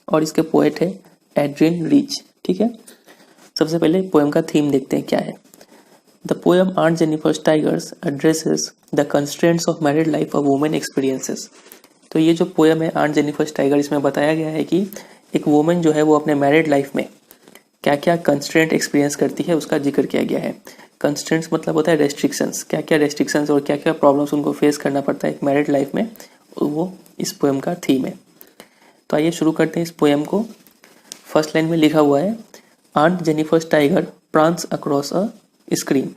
और इसके पोएट है एड्रियन रीच। ठीक है, सबसे पहले पोएम का थीम देखते हैं क्या है। The poem aunt Jennifer's tigers addresses the constraints of married life of women experiences. तो ये जो पोएम है आंट जेनिफर्स टाइगर, इसमें बताया गया है कि एक वुमेन जो है वो अपने मैरिड लाइफ में क्या क्या कंस्ट्रेंट एक्सपीरियंस करती है उसका जिक्र किया गया है। कंस्ट्रेंट्स मतलब होता है रेस्ट्रिक्शंस, क्या क्या रेस्ट्रिक्शंस और क्या क्या प्रॉब्लम्स उनको फेस करना पड़ता है एक मैरिड लाइफ में, वो इस पोएम का थीम है। तो आइए शुरू करते हैं इस पोएम को। फर्स्ट लाइन में लिखा हुआ है aunt Jennifer's tiger prance across a screen.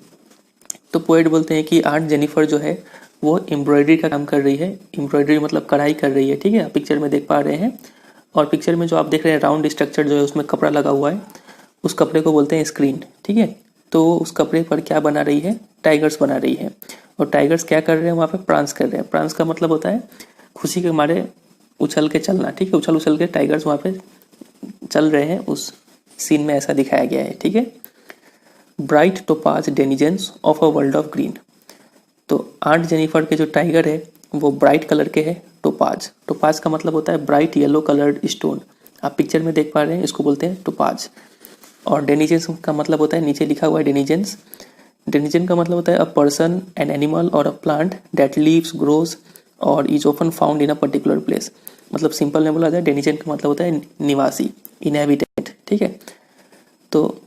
तो पोएट बोलते हैं कि आंट जेनिफर जो है वो एम्ब्रॉयडरी का काम कर रही है। एम्ब्रॉयडरी मतलब कढ़ाई कर रही है। ठीक है, पिक्चर में देख पा रहे हैं। और पिक्चर में जो आप देख रहे हैं राउंड स्ट्रक्चर जो है उसमें कपड़ा लगा हुआ है, उस कपड़े को बोलते हैं स्क्रीन। ठीक है, तो उस कपड़े पर क्या बना रही है, टाइगर्स बना रही है। और टाइगर्स क्या कर रहे हैं वहाँ पे, प्रांस कर रहे हैं। प्रांस का मतलब होता है खुशी के मारे उछल के चलना। ठीक है, उछल उछल के टाइगर्स वहाँ पे चल रहे हैं, उस सीन में ऐसा दिखाया गया है। ठीक है, bright topaz denizens of a world of green. तो आंट जेनिफर के जो टाइगर है वो ब्राइट कलर के है। टोपाज, टोपाज का मतलब होता है ब्राइट येलो कलर्ड स्टोन। आप पिक्चर में देख पा रहे हैं, इसको बोलते हैं टोपाज। और डेनिजेंस का मतलब होता है, नीचे लिखा हुआ है डेनिजेंस। डेनिजेन का मतलब होता है a person, an animal or a plant that lives, grows or is often found in a particular place. मतलब सिंपल में बोला जाए डेनिजेन का मतलब होता है निवासी, इनहेबिटेंट। ठीक है, तो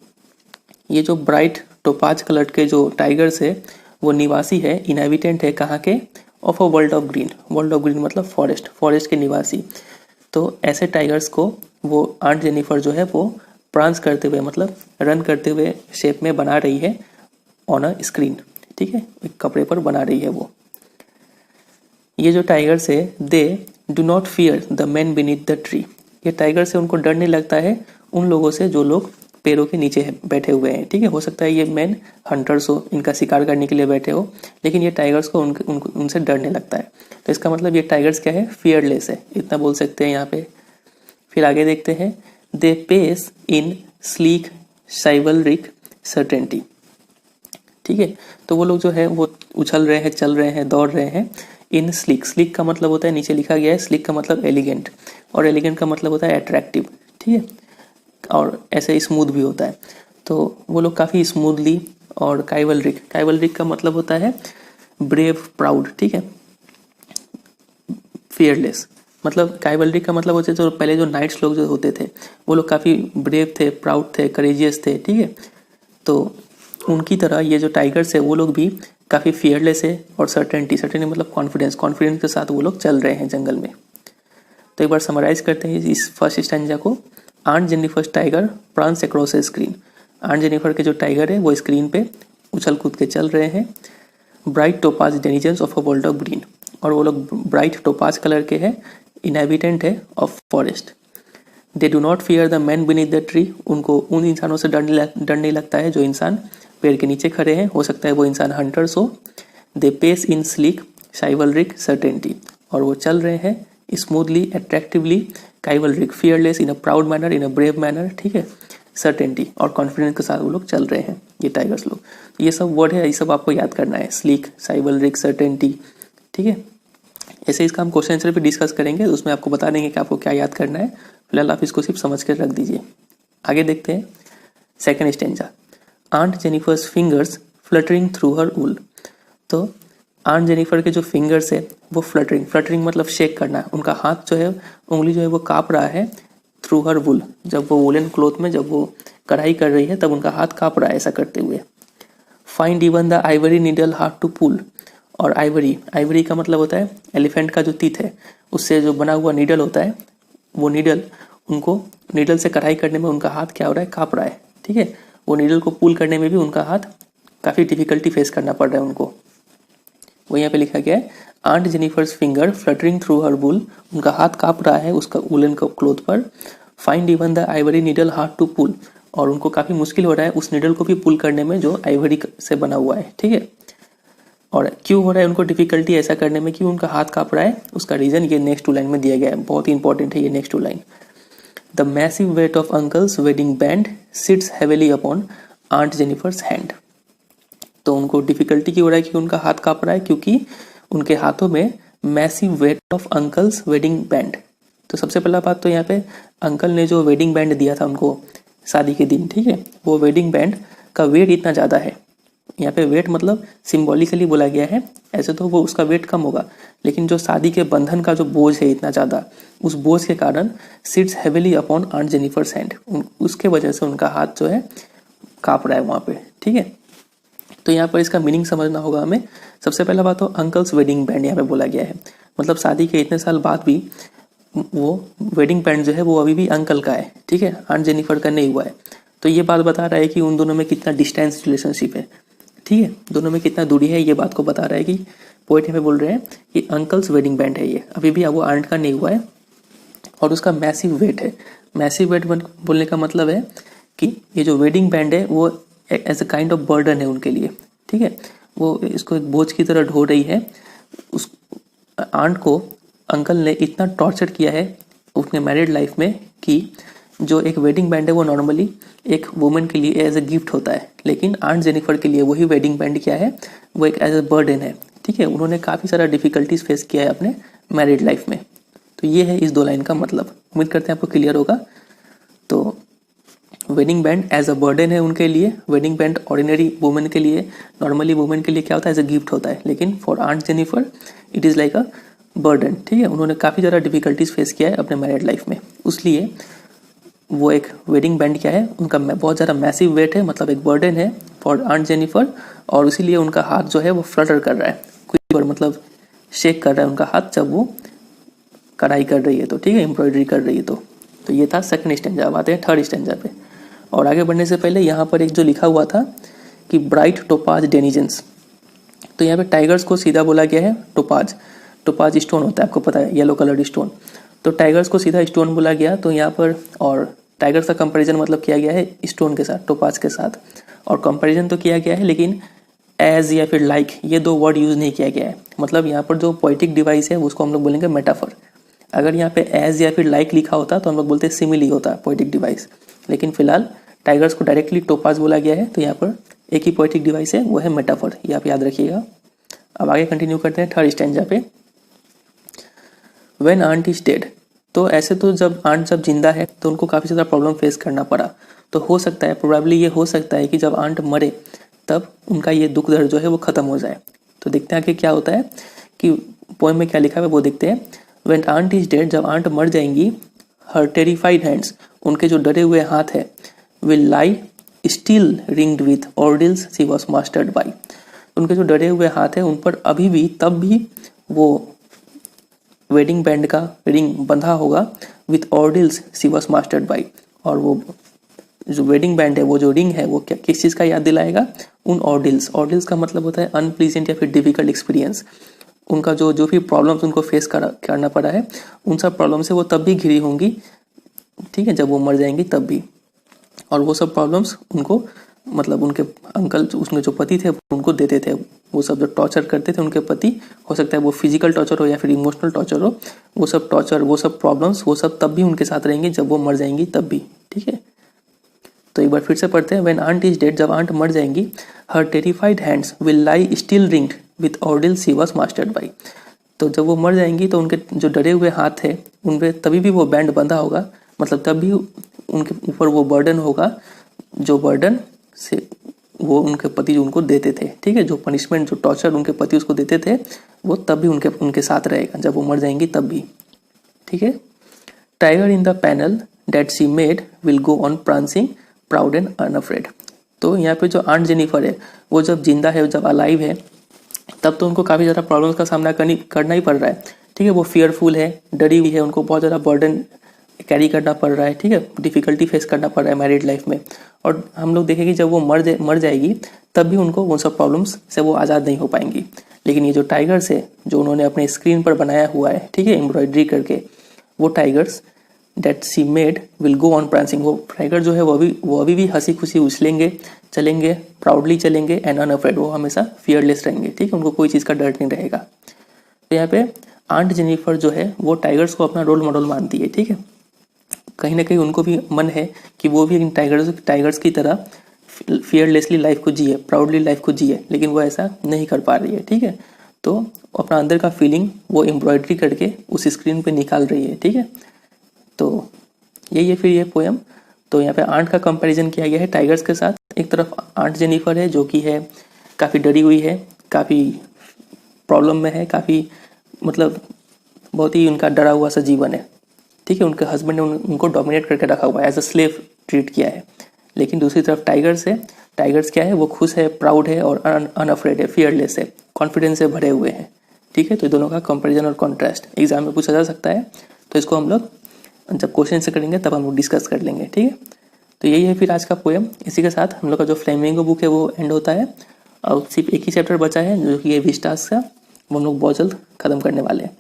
ये जो ब्राइट टोपाज कलर के जो टाइगर्स है वो निवासी है, इनहेबिटेंट है, कहाँ के, of a world of green. World of green मतलब फॉरेस्ट, फॉरेस्ट के निवासी। तो ऐसे टाइगर्स को वो आंट जेनिफर जो है वो प्रांस करते हुए मतलब रन करते हुए शेप में बना रही है ऑन अ स्क्रीन। ठीक है, एक कपड़े पर बना रही है वो। ये जो टाइगर्स है they do not fear the man beneath the tree. ये टाइगर से उनको डर नहीं लगता है उन लोगों से जो लोग पेड़ों के नीचे बैठे हुए हैं। ठीक है, हो सकता है ये मैन हंटर्स हो, इनका शिकार करने के लिए बैठे हो, लेकिन ये टाइगर्स को उनसे डर नहीं लगता है। तो इसका मतलब ये टाइगर्स क्या है, फियरलेस है, इतना बोल सकते हैं यहाँ पे। फिर आगे देखते हैं they pace in sleek chivalric certainty. ठीक है, तो वो लोग जो है वो उछल रहे हैं, चल रहे हैं, दौड़ रहे हैं इन स्लीक। स्लीक का मतलब होता है, नीचे लिखा गया है, स्लीक का मतलब एलिगेंट, और एलिगेंट का मतलब होता है अट्रैक्टिव। ठीक है, और ऐसे स्मूथ भी होता है। तो वो लोग काफ़ी स्मूथली और काइवलरिक, काइवलरिक का मतलब होता है ब्रेव, प्राउड। ठीक है, फियरलेस मतलब काइवलरिक का मतलब होता है जो पहले जो नाइट्स लोग जो होते थे वो लोग काफ़ी ब्रेव थे, प्राउड थे, करेजियस थे। ठीक है, तो उनकी तरह ये जो टाइगर्स है वो लोग भी काफ़ी फियरलेस है और सर्टेनिटी, सर्टेनिटी मतलब कॉन्फिडेंस, कॉन्फिडेंस के साथ वो लोग चल रहे हैं जंगल में। तो एक बार समराइज करते हैं इस फर्स्ट स्टैंजा को। Aunt Jennifer's tiger prance across a screen. Aunt Jennifer के जो टाइगर है वो स्क्रीन पे उछल कूद के चल रहे हैं। Bright topaz denizens of a world of green, और वो लोग ब्राइट टोपाज कलर के हैं, इनहेबिटेंट है of forest. They do not fear the man beneath the tree. उनको उन इंसानों से डर नहीं लगता है जो इंसान पेड़ के नीचे खड़े हैं, हो सकता है वो इंसान हंटर्स हो। They pace in sleek chivalric certainty, और वो चल रहे हैं smoothly, attractively, chivalric, fearless, in a proud manner, in a brave manner. ठीक है, सर्टेनिटी और कॉन्फिडेंस के साथ वो लोग चल रहे हैं, ये टाइगर्स लोग। ये सब वर्ड है, ये सब आपको याद करना है, स्लीक, साइवलरिक, सर्टेनिटी। ठीक है, ऐसे इसका हम क्वेश्चन आंसर भी डिस्कस करेंगे, उसमें आपको बता देंगे कि आपको क्या याद करना है। फिलहाल आप इसको सिर्फ समझ कर रख दीजिए। आगे देखते हैं second stanza. Aunt Jennifer's fingers fluttering through her wool. तो आंट जेनिफर के जो फिंगर्स है वो फ्लटरिंग, फ्लटरिंग मतलब शेक करना, उनका हाथ जो है, उंगली जो है वो काँप रहा है थ्रू हर वूल। जब वो वुलन क्लोथ में जब वो कढ़ाई कर रही है तब उनका हाथ काँप रहा है ऐसा करते हुए। Find even the ivory needle hard to pull. और आइवरी, आइवरी का मतलब होता है एलिफेंट का जो टीथ है उससे जो बना हुआ नीडल होता है, वो नीडल, उनको नीडल से कढ़ाई करने में उनका हाथ क्या हो रहा है, काँप रहा है। ठीक है, वो नीडल को पुल करने में भी उनका हाथ काफ़ी डिफिकल्टी फेस करना पड़ रहा है उनको। वो यहाँ पे लिखा गया है aunt Jennifer's finger fluttering through her wool. उनका हाथ काँप रहा है उसका वुलन क्लोथ पर। Find even the ivory needle hard to pull, और उनको काफ़ी मुश्किल हो रहा है उस नीडल को भी पुल करने में जो आइवरी से बना हुआ है। ठीक है, और क्यों हो रहा है उनको डिफिकल्टी ऐसा करने में, क्यों उनका हाथ काँप रहा है, उसका रीज़न ये नेक्स्ट टू लाइन में दिया गया है, बहुत ही इंपॉर्टेंट है ये next two line. The massive weight of uncle's wedding band sits heavily upon aunt Jennifer's hand. तो उनको डिफिकल्टी क्यों हो रहा है कि उनका हाथ काँप रहा है, क्योंकि उनके हाथों में massive weight of uncle's wedding band, तो सबसे पहला बात तो यहाँ पे अंकल ने जो वेडिंग बैंड दिया था उनको शादी के दिन, ठीक है, वो वेडिंग बैंड का वेट इतना ज़्यादा है। यहाँ पे वेट मतलब सिंबॉलिकली बोला गया है, ऐसे तो वो उसका वेट कम होगा, लेकिन जो शादी के बंधन का जो बोझ है इतना ज़्यादा, उस बोझ के कारण sits heavily upon aunt Jennifer's hand, उसके वजह से उनका हाथ जो है काँप रहा है वहाँ पे, ठीक है। तो यहाँ पर इसका मीनिंग समझना होगा हमें। सबसे पहला बात तो अंकल्स वेडिंग बैंड यहाँ पे बोला गया है, मतलब शादी के इतने साल बाद भी वो वेडिंग बैंड जो है वो अभी भी अंकल का है, ठीक है, आंट जेनिफर का नहीं हुआ है। तो ये बात बता रहा है कि उन दोनों में कितना डिस्टेंस रिलेशनशिप है, ठीक है, दोनों में कितना दूरी है, ये बात को बता रहा है कि पोइट यहाँ पे बोल रहे हैं कि अंकल्स वेडिंग बैंड है ये, अभी भी वो आंट का नहीं हुआ है और उसका मैसिव वेट है। मैसिव वेट बोलने का मतलब है कि ये जो वेडिंग बैंड है वो as a kind of burden है उनके लिए, ठीक है, वो इसको एक बोझ की तरह ढो रही है। उस आंट को अंकल ने इतना टॉर्चर किया है अपने मैरिड लाइफ में कि जो एक वेडिंग बैंड है वो नॉर्मली एक वुमेन के लिए एज अ गिफ्ट होता है, लेकिन आंट जेनिफर के लिए वही वेडिंग बैंड क्या है, वो एक एज अ बर्डन है, ठीक है। उन्होंने काफ़ी सारा डिफिकल्टीज फेस किया है अपने मैरिड लाइफ में। तो ये है इस 2 लाइन का मतलब। उम्मीद करते हैं आपको क्लियर होगा। तो wedding band as a burden है उनके लिए, वेडिंग बैंड ऑर्डिनरी वुमेन के लिए, नॉर्मली वुमेन के लिए क्या होता है, एज अ गिफ्ट होता है, लेकिन for aunt Jennifer it is like a burden, ठीक है। उन्होंने काफ़ी ज़्यादा डिफिकल्टीज फेस किया है अपने मैरिड लाइफ में, इसलिए वो एक वेडिंग बैंड क्या है, उनका बहुत ज़्यादा मैसिव वेट है, मतलब एक बर्डन है फॉर आंट जेनिफर, और इसीलिए उनका हाथ जो है वो फ्लटर कर रहा है, क्विवर मतलब शेक कर रहा है उनका हाथ जब वो कढ़ाई कर रही है, तो ठीक है, एम्ब्रॉयडरी कर रही है। तो ये था सेकंड स्टैंजा। अब आते हैं थर्ड स्टैंजा पे। और आगे बढ़ने से पहले यहाँ पर एक जो लिखा हुआ था कि ब्राइट टोपाज डेनिजेंस, तो यहाँ पे टाइगर्स को सीधा बोला गया है टोपाज। टोपाज स्टोन होता है, आपको पता है, येलो कलर्ड स्टोन। तो टाइगर्स को सीधा स्टोन बोला गया, तो यहाँ पर और टाइगर्स का कंपैरिजन मतलब किया गया है स्टोन के साथ, टोपाज के साथ, और कंपैरिजन तो किया गया है, लेकिन एज या फिर लाइक ये 2 वर्ड यूज़ नहीं किया गया है। मतलब यहाँ पर जो पोइटिक डिवाइस है उसको हम लोग बोलेंगे मेटाफर। अगर यहाँ पे एज या फिर लाइक लिखा होता तो हम लोग बोलते सिमिली होता पोइटिक डिवाइस, लेकिन फिलहाल टाइगर्स को डायरेक्टली टोपाज बोला गया है, तो यहाँ पर एक ही पोइटिक डिवाइस है, वो है मेटाफर, ये आप याद रखिएगा। अब आगे कंटिन्यू करते हैं थर्ड स्टैंजा पे। व्हेन आंट इज डेड, तो ऐसे तो जब आंट जब जिंदा है तो उनको काफ़ी ज़्यादा प्रॉब्लम फेस करना पड़ा, तो हो सकता है प्रोबेबली ये हो सकता है कि जब आंट मरे तब उनका ये दुख दर्द जो है वो ख़त्म हो जाए। तो देखते हैं कि क्या होता है, कि पोएम में क्या लिखा है वो देखते हैं। व्हेन आंट इज डेड, जब आंट मर जाएंगी, हर टेरिफाइड हैंड्स, उनके जो डरे हुए हाथ है, will lie still ringed with ordeals she was mastered by, उनके जो डरे हुए हाथ है उन पर अभी भी तब भी वो वेडिंग बैंड का रिंग बंधा होगा, with ordeals she was mastered by, और वो जो वेडिंग बैंड है, वो जो रिंग है, वो क्या किस चीज़ का याद दिलाएगा, उन ऑर्डिल्स। ऑर्डिल्स का मतलब होता है अनप्लीजेंट या फिर डिफिकल्ट एक्सपीरियंस। उनका जो भी प्रॉब्लम्स उनको फेस करना पड़ा है, उन सब प्रॉब्लम से वो तब भी घिरी होंगी, ठीक है, जब वो मर जाएंगी तब भी। और वो सब प्रॉब्लम्स उनको मतलब उनके अंकल उसके जो पति थे उनको देते थे, वो सब जो टॉर्चर करते थे उनके पति, हो सकता है वो फिजिकल टॉर्चर हो या फिर इमोशनल टॉर्चर हो, वो सब टॉर्चर, वो सब प्रॉब्लम्स, वो सब तब भी उनके साथ रहेंगे जब वो मर जाएंगी तब भी, ठीक है। तो एक बार फिर से पढ़ते हैं। व्हेन आंट इज डेड, जब आंट मर जाएंगी, her terrified hands will lie still ringed with ordeal she was mastered by, तो जब वो मर जाएंगी तो उनके जो डरे हुए हाथ है उन पर तभी भी वो बैंड बंधा होगा, मतलब तब भी उनके ऊपर वो बर्डन होगा, जो बर्डन से वो उनके पति जो उनको देते थे, ठीक है, जो पनिशमेंट जो टॉर्चर उनके पति उसको देते थे वो तब भी उनके साथ रहेगा जब वो मर जाएंगी तब भी, ठीक है। Tiger in the panel that she made will go on prancing proud and unafraid, तो यहाँ पे जो आंट जेनिफर है वो जब जिंदा है, जब अलाइव है, तब तो उनको काफ़ी ज़्यादा प्रॉब्लम्स का सामना करना ही पड़ रहा है, ठीक है। वो फियरफुल है, डरी हुई है, उनको बहुत ज़्यादा बर्डन कैरी करना पड़ रहा है, ठीक है, डिफिकल्टी फेस करना पड़ रहा है मैरिड लाइफ में। और हम लोग देखेंगे जब वो मर जाएगी तब भी उनको उन सब प्रॉब्लम्स से वो आज़ाद नहीं हो पाएंगी। लेकिन ये जो टाइगर्स है जो उन्होंने अपने स्क्रीन पर बनाया हुआ है, ठीक है, एम्ब्रॉयडरी करके, वो tigers that she made will go on prancing, वो टाइगर जो है वो अभी भी हंसी खुशी उछलेंगे, चलेंगे, प्राउडली चलेंगे, एंड अनअफ्रेड, वो हमेशा फियरलेस रहेंगे, ठीक है, उनको कोई चीज़ का डर नहीं रहेगा। तो यहाँ पे आंट जेनिफर जो है वो टाइगर्स को अपना रोल मॉडल मानती है, ठीक है। कहीं ना कहीं उनको भी मन है कि वो भी इन टाइगर्स की तरह फियरलेसली लाइफ को जिए, प्राउडली लाइफ को जिए, लेकिन वो ऐसा नहीं कर पा रही है, ठीक है। तो अपना अंदर का फीलिंग वो एम्ब्रॉयडरी करके उस स्क्रीन पे निकाल रही है, ठीक है। तो यही है फिर ये पोएम। तो यहाँ पे आंट का कंपैरिजन किया गया है टाइगर्स के साथ। एक तरफ आंट जेनिफर है जो कि है काफ़ी डरी हुई है, काफ़ी प्रॉब्लम में है, काफ़ी मतलब बहुत ही उनका डरा हुआ सा जीवन है, ठीक है। उनके हस्बैंड ने उनको डोमिनेट करके रखा हुआ है, एज अ स्लेव ट्रीट किया है। लेकिन दूसरी तरफ टाइगर्स है, टाइगर्स क्या है, वो खुश है, प्राउड है और अनअफ्रेड है, फियरलेस है, कॉन्फिडेंस से भरे हुए हैं, ठीक है। तो दोनों का कंपैरिजन और कॉन्ट्रास्ट एग्जाम में पूछा जा सकता है। तो इसको हम लोग जब क्वेश्चन से करेंगे तब हम लोग डिस्कस कर लेंगे, ठीक है। तो यही है फिर आज का पोएम। इसी के साथ हम लोग का जो फ्लेमिंगो बुक है वो एंड होता है और सिर्फ एक ही चैप्टर बचा है जो कि ये विस्टास का, वो हम लोग बहुत जल्द खत्म करने वाले हैं।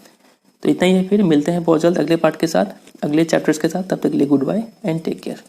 तो इतना ही है, फिर मिलते हैं बहुत जल्द अगले पार्ट के साथ, अगले चैप्टर्स के साथ। तब तक के लिए goodbye and take care.